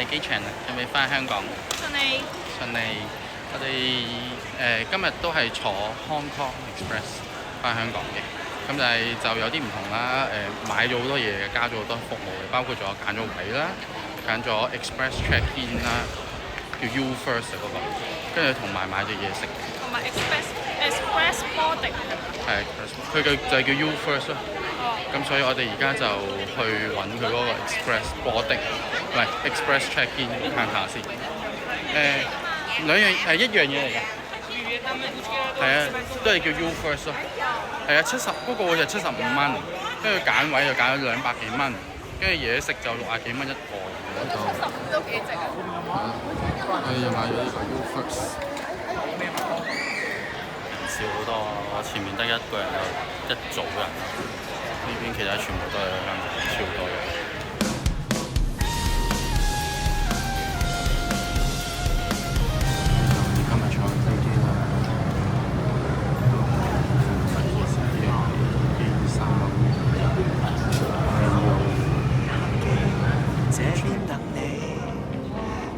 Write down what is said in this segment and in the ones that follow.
嘅機場啦，準備翻香港。順利。順利。我哋今日都係坐 Hong Kong Express 翻香港嘅，咁但係就有啲唔同啦。買咗好多嘢，加咗好多服務嘅，包括咗揀咗位啦，揀咗 Express Check In 啦，叫 U First 嗰個，跟住同埋買咗嘢食。同埋 Express Boarding 係嘛？係，佢嘅就係叫 U First 咯。咁所以我哋而家就去揾佢嗰個 Express Boarding，唔係 Express Check In 看下先。兩樣係一樣嘢嚟㗎。係啊，都係叫 U First 咯。係啊，70嗰個就75蚊，跟住揀位就揀咗200幾蚊，跟住嘢食就60幾蚊一個。75都幾值啊！我哋就買咗呢個 U First。人少好多，我前面得一個人有一組人，呢邊其他全部都係香港人，超多人。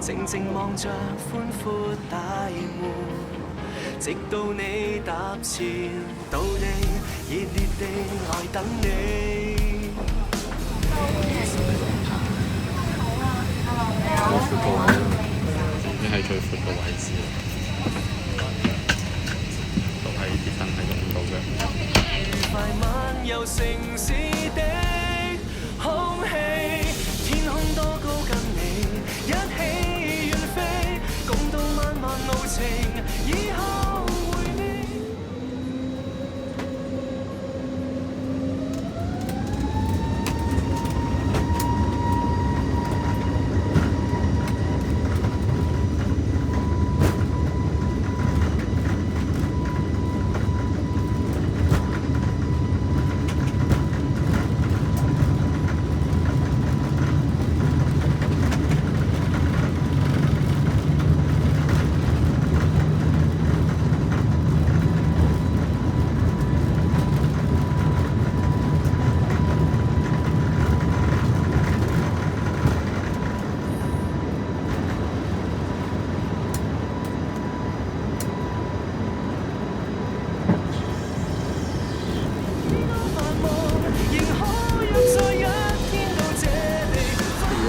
靜靜望着寬闊大門，直到你踏前到地，熱烈地來等你。最闊個位，已經係最闊個位置啦，都係啲燈係用唔到嘅。快漫遊城市的空氣，天空多高跟你一起。共度漫漫路程，以後會面。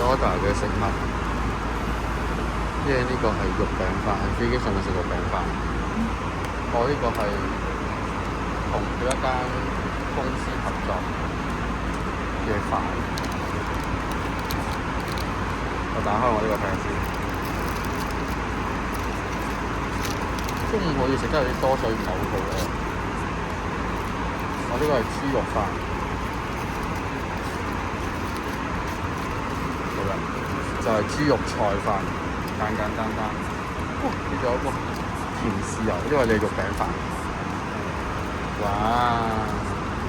order 嘅食物，因為呢個係肉餅飯，飛機上面食肉餅飯。我呢個係同佢一間公司合作嘅飯。我打開我呢個餅先。中午可以食得有啲多，所以唔係好好咯。我呢個係豬肉飯。就係豬肉菜飯，簡單。哇！呢仲有個甜豉油，因為你肉餅飯。哇！仲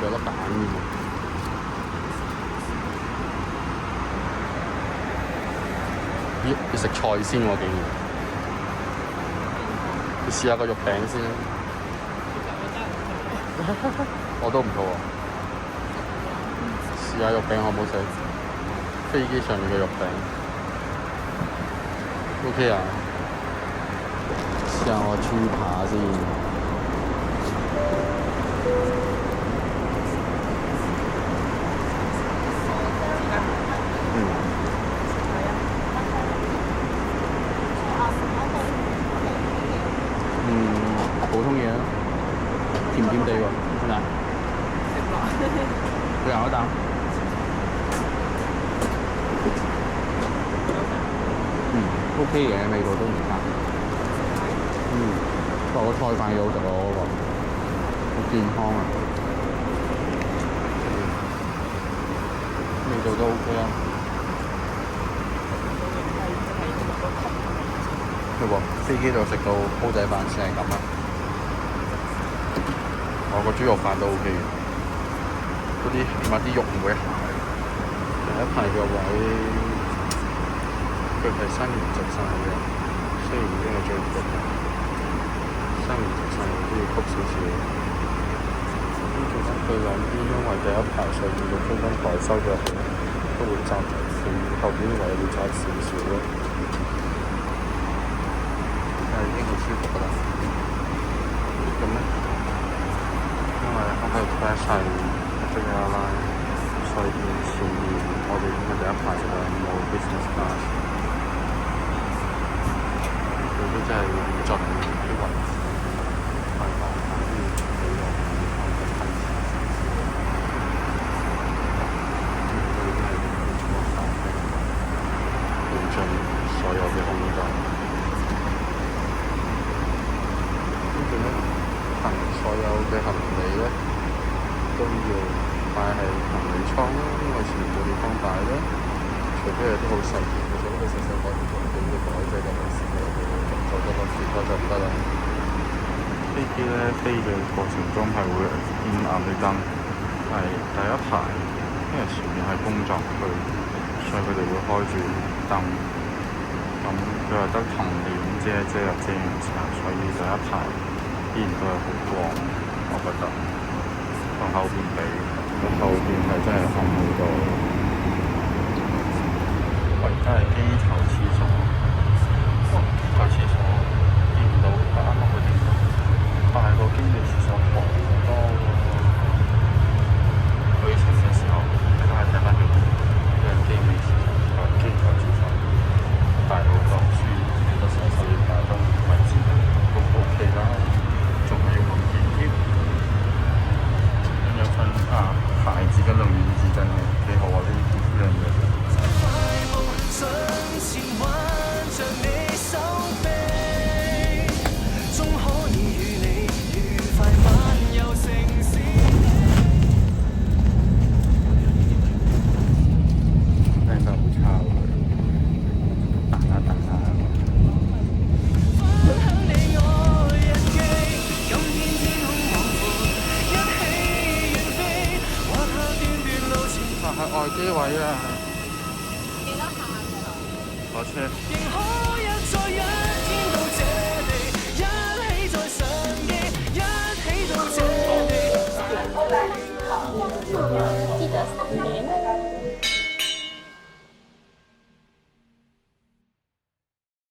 有粒蛋添喎。咦？要食菜先喎，竟然。你試下個肉餅先。我都唔錯喎。試下肉餅好唔好食？飛機上面嘅肉餅 OK 啊，試下我豬扒先。普通嘢啦，甜甜地喎，真係。佢咬一啖。OK 嘅，味道都唔差。不過個菜飯幾好食喎，嗰個好健康啊，味道都 OK 啊。係喎，飛機度食到煲仔飯先係咁啊。我個豬肉飯都 OK 嘅，嗰啲起碼啲肉唔會鹹。第一排嘅位。佢係3年直晒嘅，雖然已經係最闊嘅，3年直晒都要曲少少。咁其實佢兩邊因為第一排上面嘅中間台收咗。都會揸直線，後邊位會揸少少咯。已經好舒服㗎啦。咁咧，因為我喺度 crash 係最後啦，所以前面我哋應該第一排就冇 business class，佢都真係會盡啲位置係講翻啲內容，睇佢都係冇錯法嘅，保障所有嘅空間。所有嘅行李咧都要擺喺行李倉啦，因為全部地方擺咧，除非係啲好細件，其實呢個細細個啲嘅袋仔就冇事嘅，做咗個士多就唔得啦。飛機咧飛嘅過程中係會見暗綠燈，係第一排，因為前面係工作區，所以佢哋會開住燈。咁佢又得銅簾遮又遮唔晒，所以第一排依然都係好光，我覺得同後邊比，咁後邊係真係暗好多。我而家係機頭廁所，機頭廁所見唔到啱啱嘅地方，但係個經理廁所好多喎。去程嘅時候，大家係睇翻佢嘅經理廁所同機頭廁所，大好多書，個廁所要打燈位置都 OK 啦。仲係要用電添，有份牌子嘅能源紙真係幾好啊！呢樣嘢。靚得好差喎，彈下彈下。係外機位啊！幾多下㗎？火車。